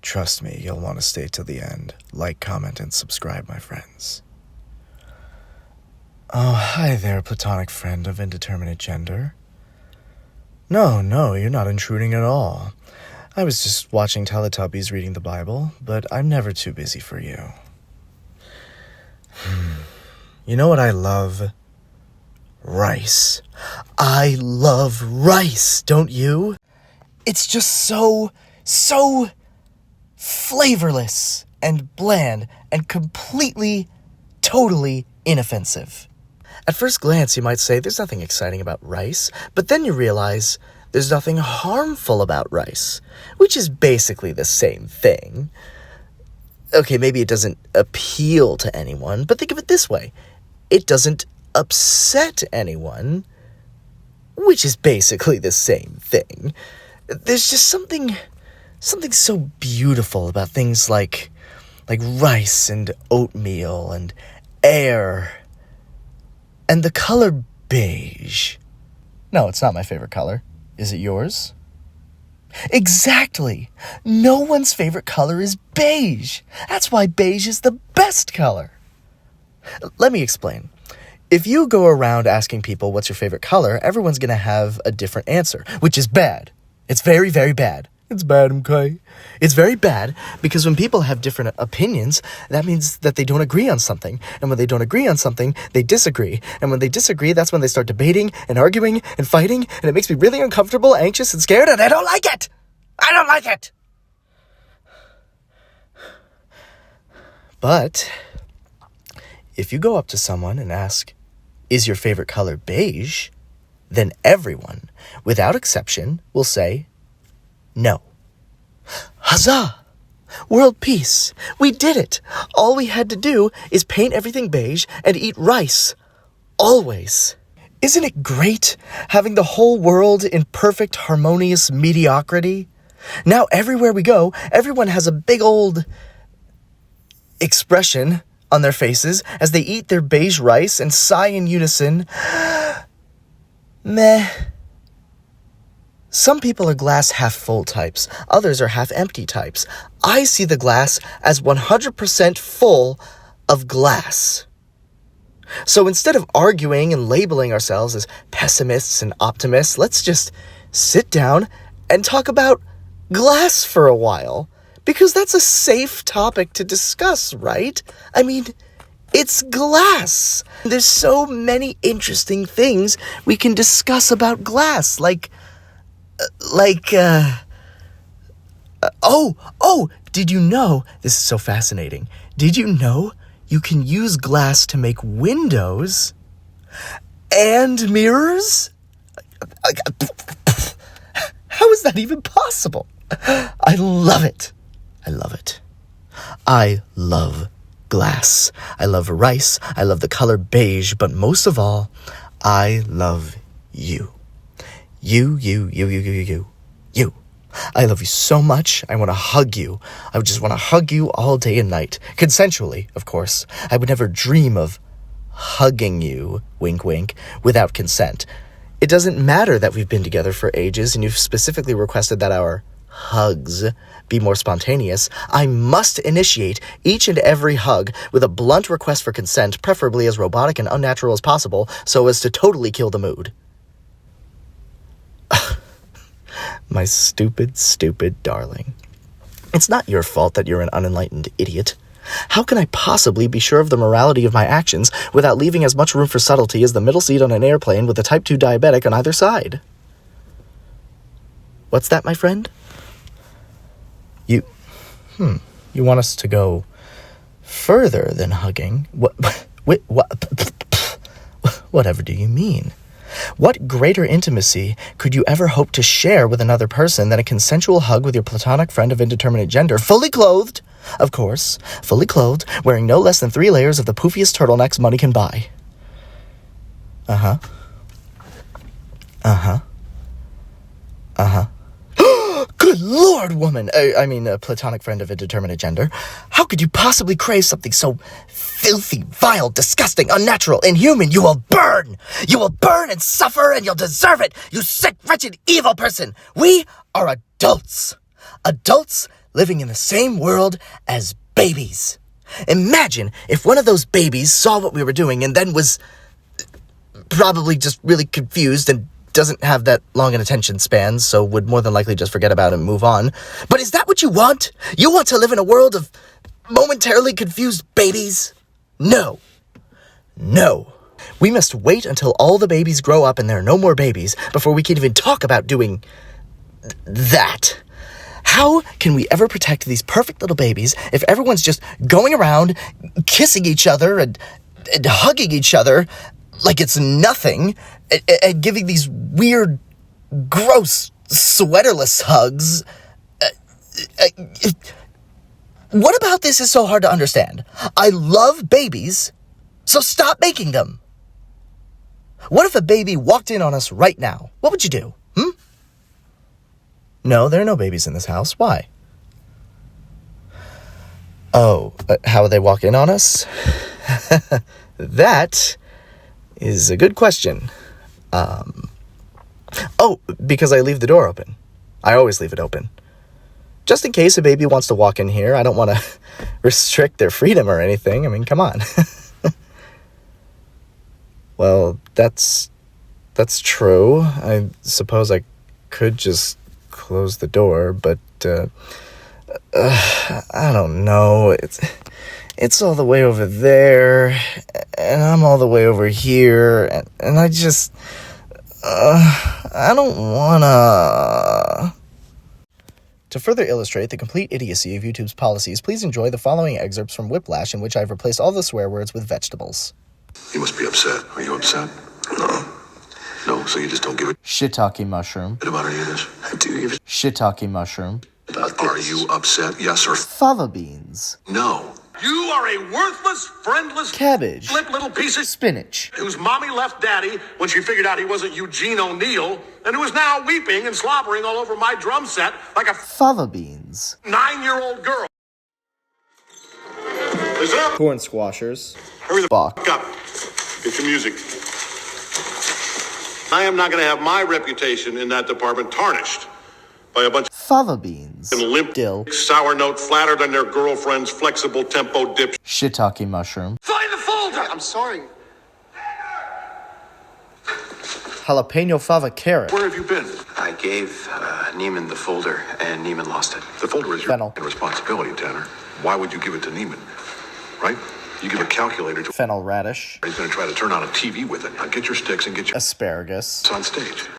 Trust me, you'll want to stay till the end. Like, comment, and subscribe, my friends. Oh, hi there, platonic friend of indeterminate gender. No, you're not intruding at all. I was just watching Teletubbies reading the Bible, but I'm never too busy for you. You know what I love? Rice. I love rice, don't you? It's just so flavorless and bland and completely, totally inoffensive. At first glance, you might say there's nothing exciting about rice, but then you realize there's nothing harmful about rice, which is basically the same thing. Okay, maybe it doesn't appeal to anyone, but think of it this way. It doesn't upset anyone, which is basically the same thing. There's just something so beautiful about things like rice and oatmeal and air and the color beige. No, it's not my favorite color. Is it yours? Exactly. No one's favorite color is beige. That's why beige is the best color. Let me explain. If you go around asking people what's your favorite color, everyone's going to have a different answer, which is bad. It's very, very bad. It's bad, okay? It's very bad because when people have different opinions, that means that they don't agree on something. And when they don't agree on something, they disagree. And when they disagree, that's when they start debating and arguing and fighting. And it makes me really uncomfortable, anxious, and scared, and I don't like it! I don't like it! But if you go up to someone and ask, is your favorite color beige? Then everyone, without exception, will say, no. Huzzah! World peace! We did it! All we had to do is paint everything beige and eat rice. Always. Isn't it great having the whole world in perfect, harmonious mediocrity? Now everywhere we go, everyone has a big old expression on their faces as they eat their beige rice and sigh in unison, meh. Some people are glass half full types, others are half empty types. I see the glass as 100% full of glass. So instead of arguing and labeling ourselves as pessimists and optimists, let's just sit down and talk about glass for a while. Because that's a safe topic to discuss, right? I mean, it's glass. There's so many interesting things we can discuss about glass, did you know, this is so fascinating, did you know you can use glass to make windows and mirrors? How is that even possible? I love it. I love it. I love glass. I love rice. I love the color beige, but most of all, I love you. You. I love you so much, I want to hug you. I just want to hug you all day and night. Consensually, of course. I would never dream of hugging you, wink wink, without consent. It doesn't matter that we've been together for ages and you've specifically requested that our hugs be more spontaneous. I must initiate each and every hug with a blunt request for consent, preferably as robotic and unnatural as possible, so as to totally kill the mood. My stupid darling. It's not your fault that you're an unenlightened idiot. How can I possibly be sure of the morality of my actions without leaving as much room for subtlety as the middle seat on an airplane with a type 2 diabetic on either side? What's that, my friend? You want us to go further than hugging? Whatever do you mean? What greater intimacy could you ever hope to share with another person than a consensual hug with your platonic friend of indeterminate gender, fully clothed, of course, fully clothed, wearing no less than 3 layers of the poofiest turtlenecks money can buy? Good Lord, woman! I mean, a platonic friend of indeterminate gender. How could you possibly crave something so filthy, vile, disgusting, unnatural, inhuman? You will burn! You will burn and suffer, and you'll deserve it, you sick, wretched, evil person! We are adults. Adults living in the same world as babies. Imagine if one of those babies saw what we were doing and then was probably just really confused and doesn't have that long an attention span, so would more than likely just forget about it and move on. But is that what you want? You want to live in a world of momentarily confused babies? No. No. We must wait until all the babies grow up and there are no more babies before we can even talk about doing that. How can we ever protect these perfect little babies if everyone's just going around kissing each other and hugging each other like it's nothing, and giving these weird, gross, sweaterless hugs? What about this is so hard to understand? I love babies, so stop making them. What if a baby walked in on us right now? What would you do? No, there are no babies in this house. Why? Oh, how would they walk in on us? That is a good question. Because I leave the door open. I always leave it open. Just in case a baby wants to walk in here. I don't want to restrict their freedom or anything. I mean, come on. Well, that's true. I suppose I could just close the door, but I don't know. It's all the way over there, and I'm all the way over here, and I just I don't wanna. To further illustrate the complete idiocy of YouTube's policies, please enjoy the following excerpts from Whiplash, in which I've replaced all the swear words with vegetables. You must be upset. Are you upset? No. No, so you just don't give a Shiitake mushroom. shit about any of this? Do you give a Shiitake mushroom. about this? Are you upset? Yes or Fava beans. no? You are a worthless, friendless, Cabbage. flip little piece of Spinach. whose mommy left daddy when she figured out he wasn't Eugene O'Neill, and who is now weeping and slobbering all over my drum set like a Fava beans. 9-year-old girl. Listen up. Corn squashers. Hurry the Bach. f*** up. Get your music. I am not going to have my reputation in that department tarnished by a bunch Fava beans. of limp, Dill. sour note, flattered on their girlfriend's flexible tempo dip. Shiitake mushroom. Find the folder! I'm sorry. Jalapeno fava carrot. Where have you been? I gave Neiman the folder, and Neiman lost it. The folder is your Fennel. responsibility, Tanner. Why would you give it to Neiman? Right? You give a calculator to. Fennel radish. He's going to try to turn on a TV with it. Now get your sticks and get your Asparagus. on stage.